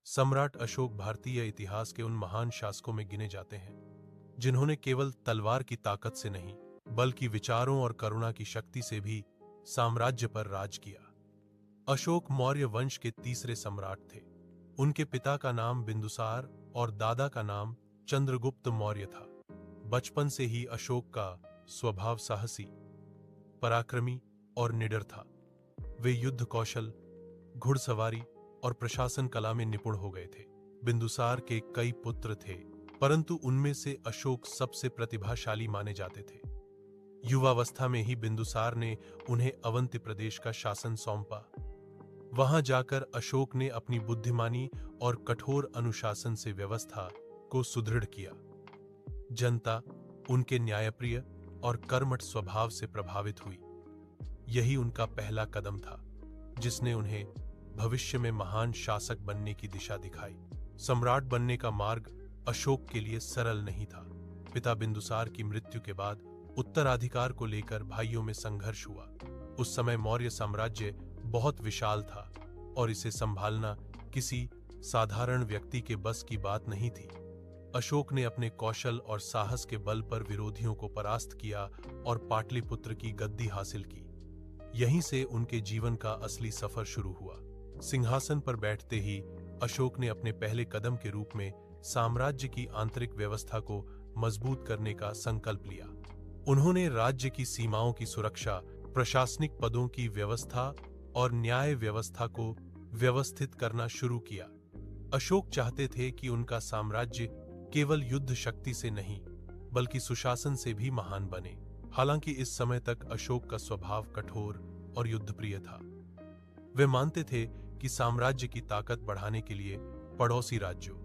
सम्राट अशोक भारतीय इतिहास के उन महान शासकों में गिने जाते हैं जिन्होंने केवल तलवार की ताकत से नहीं बल्कि विचारों और करुणा की शक्ति से भी साम्राज्य पर राज किया। अशोक मौर्य वंश के तीसरे सम्राट थे। उनके पिता का नाम बिंदुसार और दादा का नाम चंद्रगुप्त मौर्य था। बचपन से ही अशोक का स्वभाव साहसी, पराक्रमी और निडर था। वे युद्ध कौशल, घुड़सवारी और प्रशासन कला में निपुण हो गए थे। बिंदुसार के कई पुत्र थे, परंतु उनमें से अशोक सबसे प्रतिभाशाली माने जाते थे। युवावस्था में ही बिंदुसार ने उन्हें अवंती प्रदेश का शासन सौंपा। वहां जाकर अशोक ने अपनी बुद्धिमानी और कठोर अनुशासन से व्यवस्था को सुदृढ़ किया। जनता उनके न्यायप्रिय और कर्मठ स्वभाव से प्रभावित हुई। यही उनका पहला कदम था जिसने उन्हें भविष्य में महान शासक बनने की दिशा दिखाई। सम्राट बनने का मार्ग अशोक के लिए सरल नहीं था। पिता बिंदुसार की मृत्यु के बाद उत्तराधिकार को लेकर भाइयों में संघर्ष हुआ। उस समय मौर्य साम्राज्य बहुत विशाल था और इसे संभालना किसी साधारण व्यक्ति के बस की बात नहीं थी। अशोक ने अपने कौशल और साहस के बल पर विरोधियों को परास्त किया और पाटलिपुत्र की गद्दी हासिल की। यहीं से उनके जीवन का असली सफर शुरू हुआ। सिंहासन पर बैठते ही अशोक ने अपने पहले कदम के रूप में साम्राज्य की आंतरिक व्यवस्था को मजबूत करने का संकल्प लिया। उन्होंने राज्य की सीमाओं की सुरक्षा, प्रशासनिक पदों की व्यवस्था और न्याय व्यवस्था को व्यवस्थित करना शुरू किया। अशोक चाहते थे कि उनका साम्राज्य केवल युद्ध शक्ति से नहीं बल्कि सुशासन से भी महान बने। हालांकि इस समय तक अशोक का स्वभाव कठोर और युद्धप्रिय था। वे मानते थे कि साम्राज्य की ताकत बढ़ाने के लिए पड़ोसी राज्यों